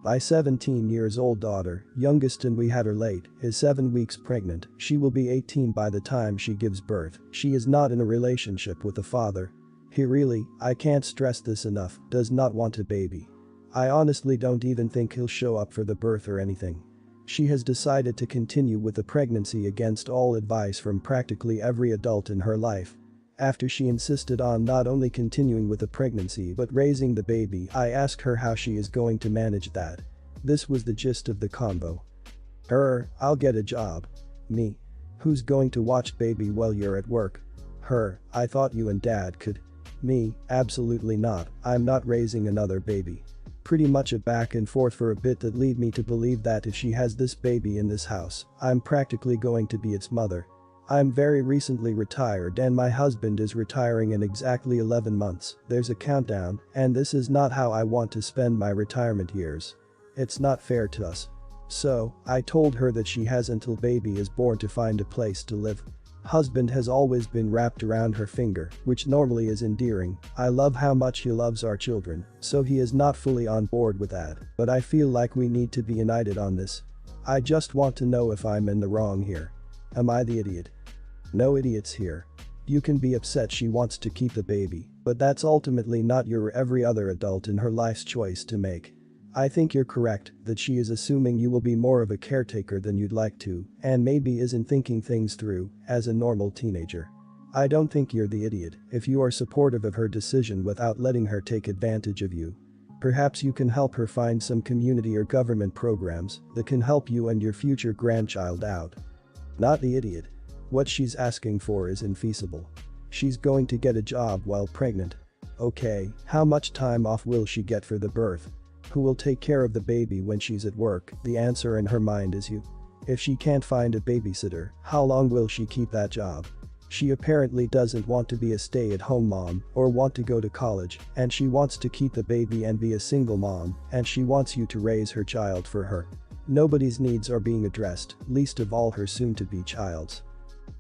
My 17 years old daughter, youngest and we had her late, is 7 weeks pregnant. She will be 18 by the time she gives birth. She is not in a relationship with the father. He really, I can't stress this enough, does not want a baby. I honestly don't even think he'll show up for the birth or anything. She has decided to continue with the pregnancy against all advice from practically every adult in her life. After she insisted on not only continuing with the pregnancy but raising the baby, I asked her how she is going to manage that. This was the gist of the convo. I'll get a job. Me. Who's going to watch baby while you're at work? I thought you and dad could. Me, absolutely not, I'm not raising another baby. Pretty much a back and forth for a bit that lead me to believe that if she has this baby in this house, I'm practically going to be its mother. I'm very recently retired and my husband is retiring in exactly 11 months, there's a countdown, and this is not how I want to spend my retirement years. It's not fair to us. So, I told her that she has until baby is born to find a place to live. Husband has always been wrapped around her finger, which normally is endearing. I love how much he loves our children, so he is not fully on board with that, but I feel like we need to be united on this. I just want to know if I'm in the wrong here. Am I the idiot? No idiots here. You can be upset she wants to keep the baby, but that's ultimately not your every other adult in her life's choice to make. I think you're correct that she is assuming you will be more of a caretaker than you'd like to, and maybe isn't thinking things through as a normal teenager. I don't think you're the idiot if you are supportive of her decision without letting her take advantage of you. Perhaps you can help her find some community or government programs that can help you and your future grandchild out. Not the idiot. What she's asking for is infeasible. She's going to get a job while pregnant. Okay, how much time off will she get for the birth? Who will take care of the baby when she's at work? The answer in her mind is you. If she can't find a babysitter, how long will she keep that job? She apparently doesn't want to be a stay-at-home mom or want to go to college, and she wants to keep the baby and be a single mom, and she wants you to raise her child for her. Nobody's needs are being addressed, least of all her soon-to-be child's.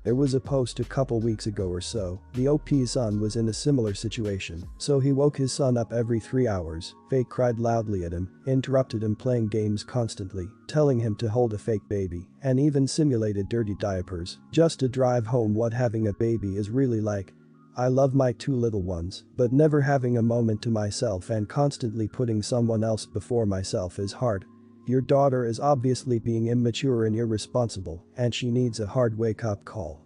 There was a post a couple weeks ago or so, the OP's son was in a similar situation, so he woke his son up every 3 hours, fake cried loudly at him, interrupted him playing games constantly, telling him to hold a fake baby, and even simulated dirty diapers, just to drive home what having a baby is really like. I love my 2 little ones, but never having a moment to myself and constantly putting someone else before myself is hard. Your daughter is obviously being immature and irresponsible, and she needs a hard wake-up call.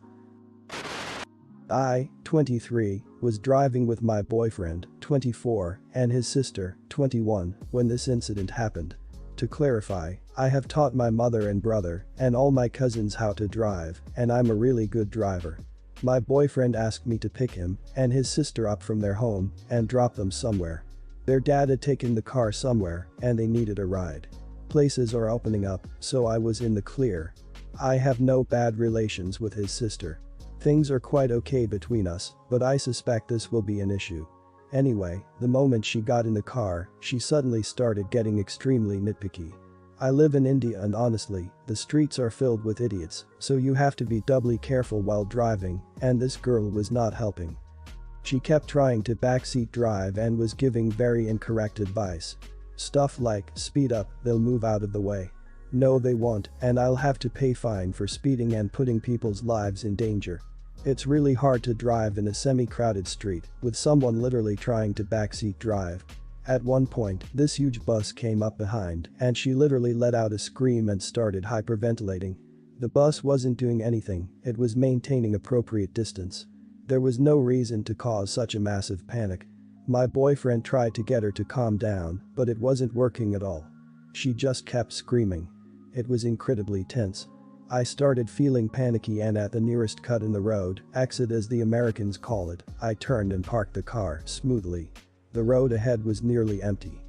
I, 23, was driving with my boyfriend, 24, and his sister, 21, when this incident happened. To clarify, I have taught my mother and brother and all my cousins how to drive, and I'm a really good driver. My boyfriend asked me to pick him and his sister up from their home and drop them somewhere. Their dad had taken the car somewhere and they needed a ride. Places are opening up, so I was in the clear. I have no bad relations with his sister. Things are quite okay between us, but I suspect this will be an issue. Anyway, the moment she got in the car, she suddenly started getting extremely nitpicky. I live in India and honestly, the streets are filled with idiots, so you have to be doubly careful while driving, and this girl was not helping. She kept trying to backseat drive and was giving very incorrect advice. Stuff like, speed up, they'll move out of the way. No they won't, and I'll have to pay fine for speeding and putting people's lives in danger. It's really hard to drive in a semi-crowded street with someone literally trying to backseat drive. At one point, this huge bus came up behind and she literally let out a scream and started hyperventilating. The bus wasn't doing anything, it was maintaining appropriate distance. There was no reason to cause such a massive panic. My boyfriend tried to get her to calm down, but it wasn't working at all. She just kept screaming. It was incredibly tense. I started feeling panicky and at the nearest cut in the road, exit as the Americans call it, I turned and parked the car smoothly. The road ahead was nearly empty.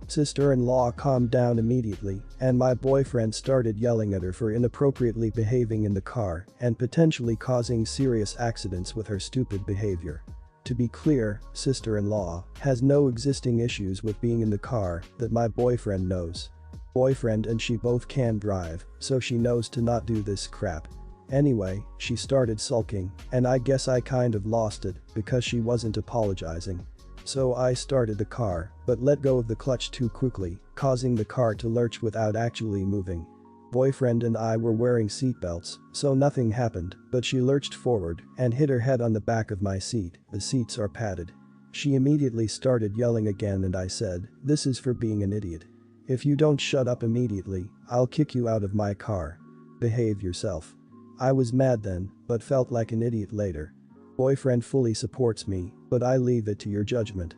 Sister-in-law calmed down immediately, and my boyfriend started yelling at her for inappropriately behaving in the car and potentially causing serious accidents with her stupid behavior. To be clear, sister-in-law has no existing issues with being in the car that my boyfriend knows. Boyfriend and she both can drive, so she knows to not do this crap. Anyway, she started sulking, and I guess I kind of lost it because she wasn't apologizing. So I started the car, but let go of the clutch too quickly, causing the car to lurch without actually moving. Boyfriend and I were wearing seatbelts, so nothing happened, but she lurched forward and hit her head on the back of my seat. The seats are padded. She immediately started yelling again and I said, "This is for being an idiot. If you don't shut up immediately, I'll kick you out of my car. Behave yourself." I was mad then, but felt like an idiot later. Boyfriend fully supports me, but I leave it to your judgment.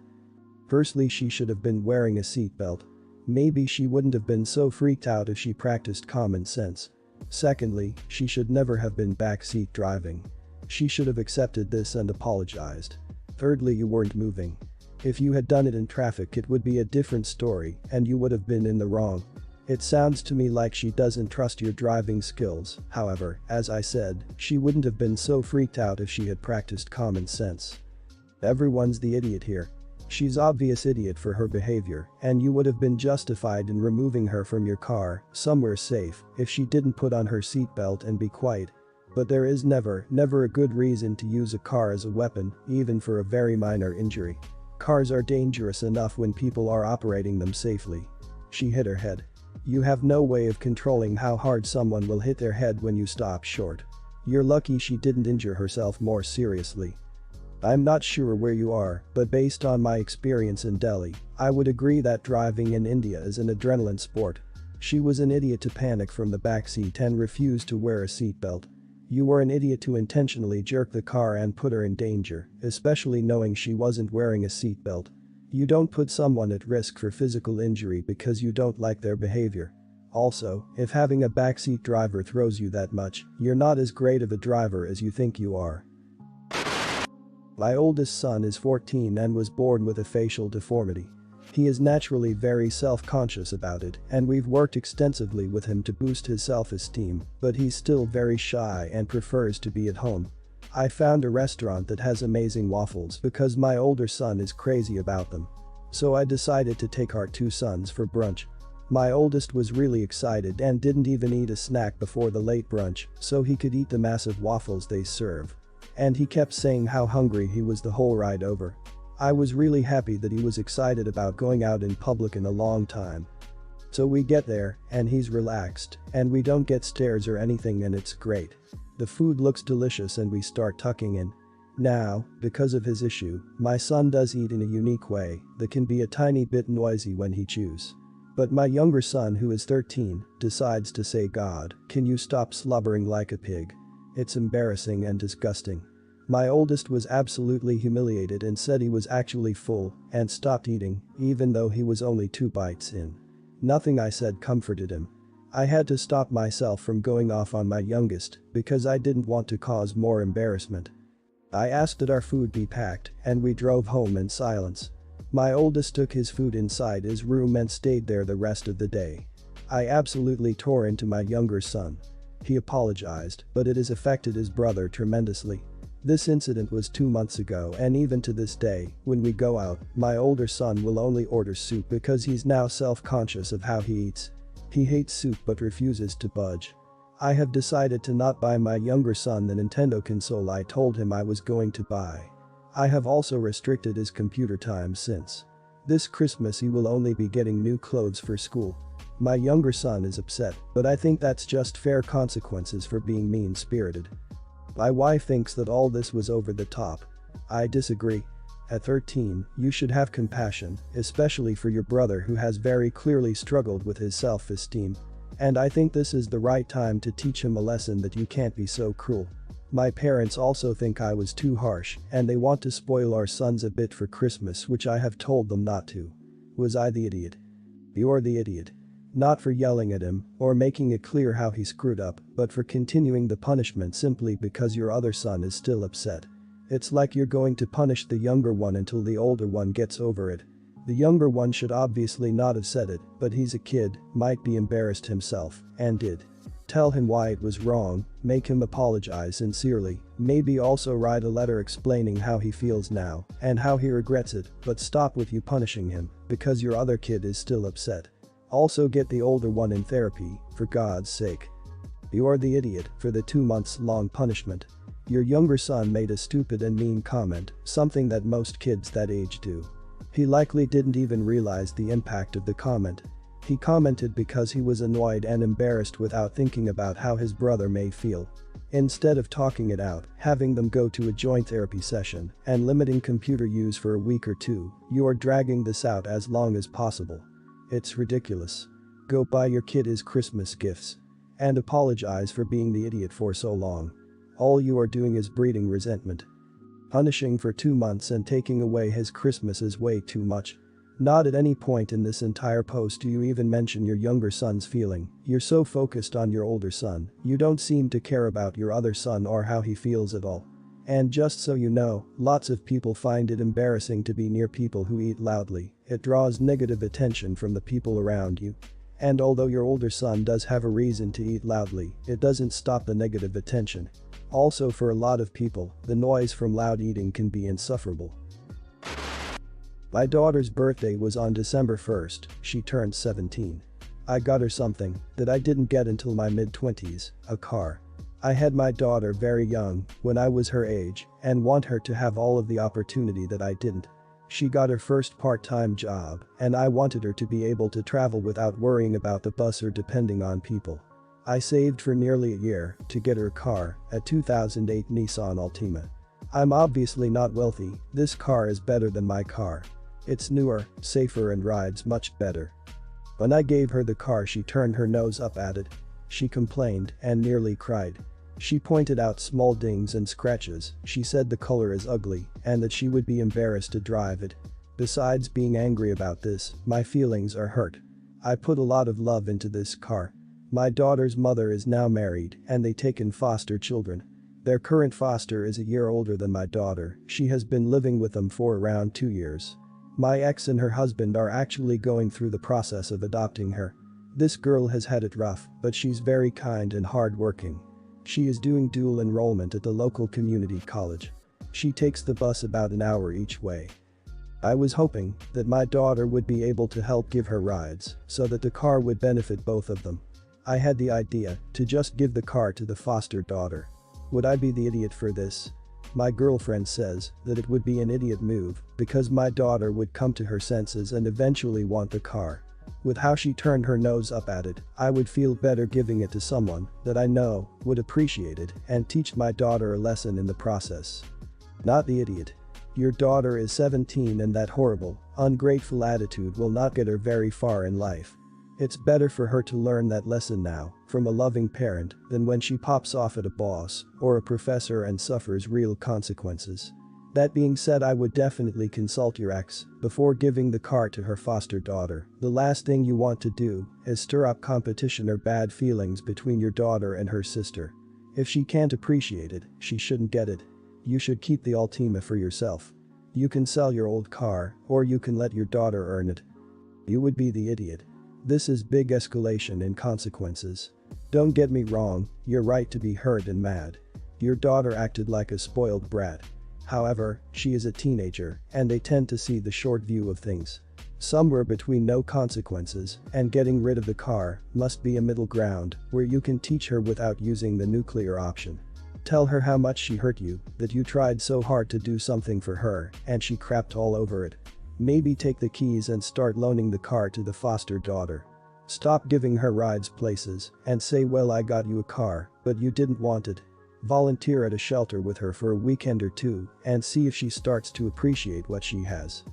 Firstly, she should have been wearing a seatbelt. Maybe she wouldn't have been so freaked out if she practiced common sense. Secondly, she should never have been backseat driving. She should have accepted this and apologized. Thirdly, you weren't moving. If you had done it in traffic it would be a different story and you would have been in the wrong. It sounds to me like she doesn't trust your driving skills. However, as I said, she wouldn't have been so freaked out if she had practiced common sense. Everyone's the idiot here. She's obvious idiot for her behavior, and you would have been justified in removing her from your car, somewhere safe, if she didn't put on her seatbelt and be quiet. But there is never a good reason to use a car as a weapon, even for a very minor injury. Cars are dangerous enough when people are operating them safely. She hit her head. You have no way of controlling how hard someone will hit their head when you stop short. You're lucky she didn't injure herself more seriously. I'm not sure where you are, but based on my experience in Delhi, I would agree that driving in India is an adrenaline sport. She was an idiot to panic from the backseat and refuse to wear a seatbelt. You were an idiot to intentionally jerk the car and put her in danger, especially knowing she wasn't wearing a seatbelt. You don't put someone at risk for physical injury because you don't like their behavior. Also, if having a backseat driver throws you that much, you're not as great of a driver as you think you are. My oldest son is 14 and was born with a facial deformity. He is naturally very self-conscious about it and we've worked extensively with him to boost his self-esteem, but he's still very shy and prefers to be at home. I found a restaurant that has amazing waffles because my older son is crazy about them. So I decided to take our two sons for brunch. My oldest was really excited and didn't even eat a snack before the late brunch so he could eat the massive waffles they serve. And he kept saying how hungry he was the whole ride over. I was really happy that he was excited about going out in public in a long time. So we get there, and he's relaxed, and we don't get stares or anything and it's great. The food looks delicious and we start tucking in. Now, because of his issue, my son does eat in a unique way that can be a tiny bit noisy when he chews. But my younger son, who is 13, decides to say, "God, can you stop slobbering like a pig? It's embarrassing and disgusting." My oldest was absolutely humiliated and said he was actually full and stopped eating, even though he was only 2 bites in. Nothing I said comforted him. I had to stop myself from going off on my youngest because I didn't want to cause more embarrassment. I asked that our food be packed and we drove home in silence. My oldest took his food inside his room and stayed there the rest of the day. I absolutely tore into my younger son. He apologized, but it has affected his brother tremendously. This incident was 2 months ago and even to this day, when we go out, my older son will only order soup because he's now self-conscious of how he eats. He hates soup but refuses to budge. I have decided to not buy my younger son the Nintendo console I told him I was going to buy. I have also restricted his computer time since. This Christmas he will only be getting new clothes for school. My younger son is upset, but I think that's just fair consequences for being mean-spirited. My wife thinks that all this was over the top. I disagree. At 13, you should have compassion, especially for your brother who has very clearly struggled with his self-esteem. And I think this is the right time to teach him a lesson that you can't be so cruel. My parents also think I was too harsh and they want to spoil our sons a bit for Christmas, which I have told them not to. Was I the idiot? You're the idiot. Not for yelling at him or making it clear how he screwed up, but for continuing the punishment simply because your other son is still upset. It's like you're going to punish the younger one until the older one gets over it. The younger one should obviously not have said it, but he's a kid, might be embarrassed himself, and did. Tell him why it was wrong, make him apologize sincerely, maybe also write a letter explaining how he feels now and how he regrets it, but stop with you punishing him because your other kid is still upset. Also get the older one in therapy, for God's sake. You're the idiot for the 2 months long punishment. Your younger son made a stupid and mean comment, something that most kids that age do. He likely didn't even realize the impact of the comment. He commented because he was annoyed and embarrassed without thinking about how his brother may feel. Instead of talking it out, having them go to a joint therapy session, and limiting computer use for a week or two, you are dragging this out as long as possible. It's ridiculous. Go buy your kid his Christmas gifts. And apologize for being the idiot for so long. All you are doing is breeding resentment. Punishing for 2 months and taking away his Christmas is way too much. Not at any point in this entire post do you even mention your younger son's feeling. You're so focused on your older son, you don't seem to care about your other son or how he feels at all. And just so you know, lots of people find it embarrassing to be near people who eat loudly. It draws negative attention from the people around you. And although your older son does have a reason to eat loudly, it doesn't stop the negative attention. Also, for a lot of people, the noise from loud eating can be insufferable. My daughter's birthday was on December 1st, she turned 17. I got her something that I didn't get until my mid-20s, a car. I had my daughter very young when I was her age and want her to have all of the opportunity that I didn't. She got her first part-time job and I wanted her to be able to travel without worrying about the bus or depending on people. I saved for nearly a year to get her a car, a 2008 Nissan Altima. I'm obviously not wealthy, this car is better than my car. It's newer, safer and rides much better. When I gave her the car she turned her nose up at it. She complained and nearly cried. She pointed out small dings and scratches, she said the color is ugly and that she would be embarrassed to drive it. Besides being angry about this, my feelings are hurt. I put a lot of love into this car. My daughter's mother is now married and they take in foster children. Their current foster is a year older than my daughter, she has been living with them for around 2 years. My ex and her husband are actually going through the process of adopting her. This girl has had it rough, but she's very kind and hardworking. She is doing dual enrollment at the local community college. She takes the bus about an hour each way. I was hoping that my daughter would be able to help give her rides so that the car would benefit both of them. I had the idea to just give the car to the foster daughter. Would I be the idiot for this? My girlfriend says that it would be an idiot move because my daughter would come to her senses and eventually want the car. With how she turned her nose up at it, I would feel better giving it to someone that I know would appreciate it and teach my daughter a lesson in the process. Not the idiot. Your daughter is 17 and that horrible, ungrateful attitude will not get her very far in life. It's better for her to learn that lesson now, from a loving parent, than when she pops off at a boss or a professor and suffers real consequences. That being said, I would definitely consult your ex before giving the car to her foster daughter. The last thing you want to do is stir up competition or bad feelings between your daughter and her sister. If she can't appreciate it, she shouldn't get it. You should keep the Altima for yourself. You can sell your old car, or you can let your daughter earn it. You would be the idiot. This is big escalation in consequences. Don't get me wrong, you're right to be hurt and mad. Your daughter acted like a spoiled brat. However, she is a teenager and they tend to see the short view of things. Somewhere between no consequences and getting rid of the car must be a middle ground where you can teach her without using the nuclear option. Tell her how much she hurt you, that you tried so hard to do something for her and she crapped all over it. Maybe take the keys and start loaning the car to the foster daughter. Stop giving her rides places and say, well, I got you a car, but you didn't want it. Volunteer at a shelter with her for a weekend or two and see if she starts to appreciate what she has.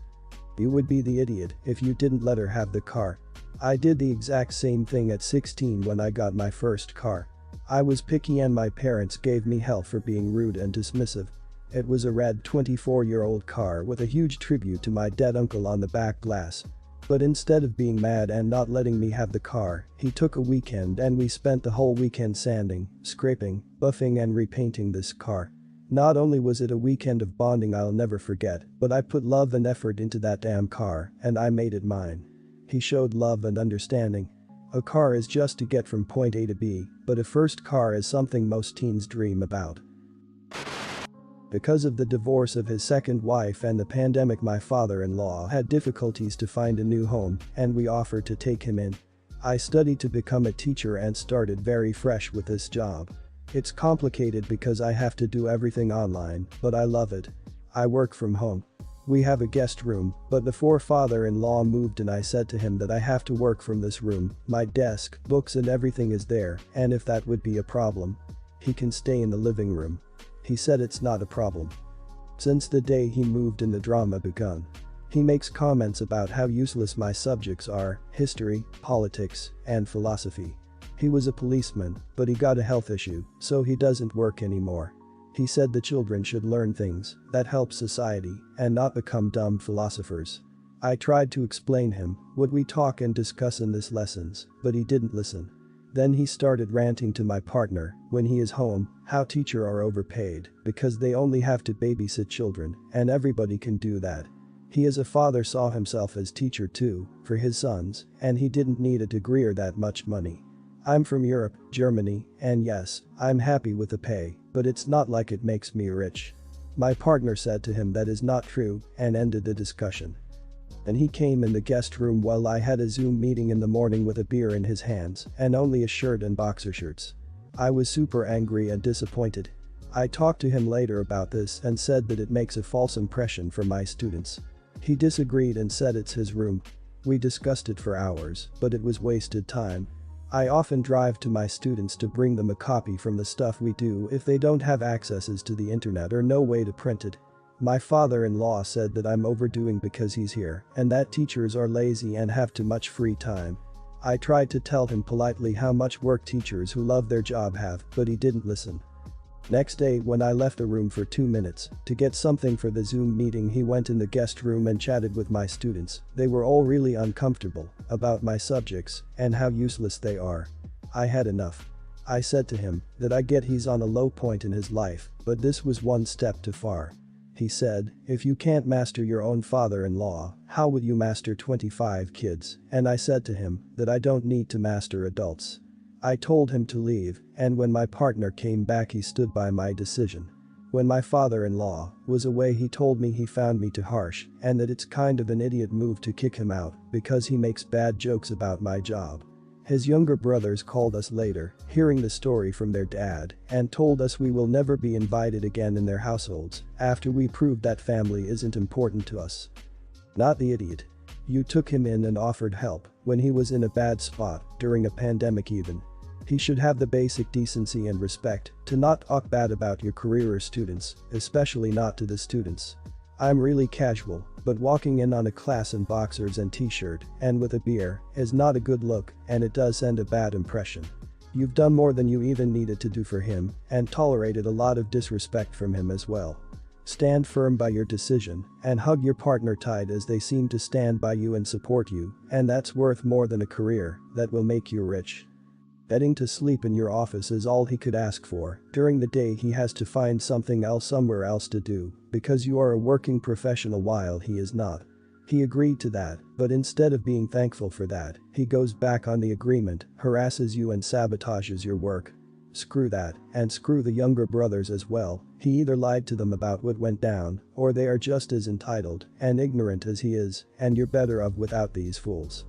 You would be the idiot if you didn't let her have the car. I did the exact same thing at 16 when I got my first car. I was picky and my parents gave me hell for being rude and dismissive. It was a red 24-year-old car with a huge tribute to my dead uncle on the back glass. But instead of being mad and not letting me have the car, he took a weekend and we spent the whole weekend sanding, scraping, buffing and repainting this car. Not only was it a weekend of bonding I'll never forget, but I put love and effort into that damn car and I made it mine. He showed love and understanding. A car is just to get from point A to B, but a first car is something most teens dream about. Because of the divorce of his second wife and the pandemic, my father-in-law had difficulties to find a new home and we offered to take him in. I studied to become a teacher and started very fresh with this job. It's complicated because I have to do everything online, but I love it. I work from home. We have a guest room, but before father-in-law moved in I said to him that I have to work from this room, my desk, books and everything is there, and if that would be a problem. He can stay in the living room. He said it's not a problem. Since the day he moved in the drama begun. He makes comments about how useless my subjects are, history, politics, and philosophy. He was a policeman, but he got a health issue, so he doesn't work anymore. He said the children should learn things that help society and not become dumb philosophers. I tried to explain him what we talk and discuss in these lessons, but he didn't listen. Then he started ranting to my partner, when he is home, how teachers are overpaid because they only have to babysit children and everybody can do that. He as a father saw himself as teacher too, for his sons, and he didn't need a degree or that much money. I'm from Europe, Germany, and yes, I'm happy with the pay, but it's not like it makes me rich. My partner said to him that is not true and ended the discussion. And he came in the guest room while I had a Zoom meeting in the morning with a beer in his hands and only a shirt and boxer shorts. I was super angry and disappointed. I talked to him later about this and said that it makes a false impression for my students. He disagreed and said it's his room. We discussed it for hours, but it was wasted time. I often drive to my students to bring them a copy from the stuff we do if they don't have accesses to the internet or no way to print it. My father-in-law said that I'm overdoing because he's here and that teachers are lazy and have too much free time. I tried to tell him politely how much work teachers who love their job have, but he didn't listen. Next day when I left the room for 2 minutes to get something for the Zoom meeting, he went in the guest room and chatted with my students. They were all really uncomfortable about my subjects and how useless they are. I had enough. I said to him that I get he's on a low point in his life, but this was one step too far. He said, if you can't master your own father-in-law, how would you master 25 kids? And I said to him that I don't need to master adults. I told him to leave, and when my partner came back he stood by my decision. When my father-in-law was away he told me he found me too harsh and that it's kind of an idiot move to kick him out because he makes bad jokes about my job. His younger brothers called us later, hearing the story from their dad, and told us we will never be invited again in their households after we proved that family isn't important to us. Not the idiot. You took him in and offered help when he was in a bad spot during a pandemic even. He should have the basic decency and respect to not talk bad about your career or students, especially not to the students. I'm really casual, but walking in on a class in boxers and t-shirt and with a beer is not a good look and it does send a bad impression. You've done more than you even needed to do for him and tolerated a lot of disrespect from him as well. Stand firm by your decision and hug your partner tight as they seem to stand by you and support you, and that's worth more than a career that will make you rich. Getting to sleep in your office is all he could ask for. During the day he has to find something else somewhere else to do because you are a working professional while he is not. He agreed to that, but instead of being thankful for that, he goes back on the agreement, harasses you and sabotages your work. Screw that, and screw the younger brothers as well. He either lied to them about what went down, or they are just as entitled and ignorant as he is, and you're better off without these fools.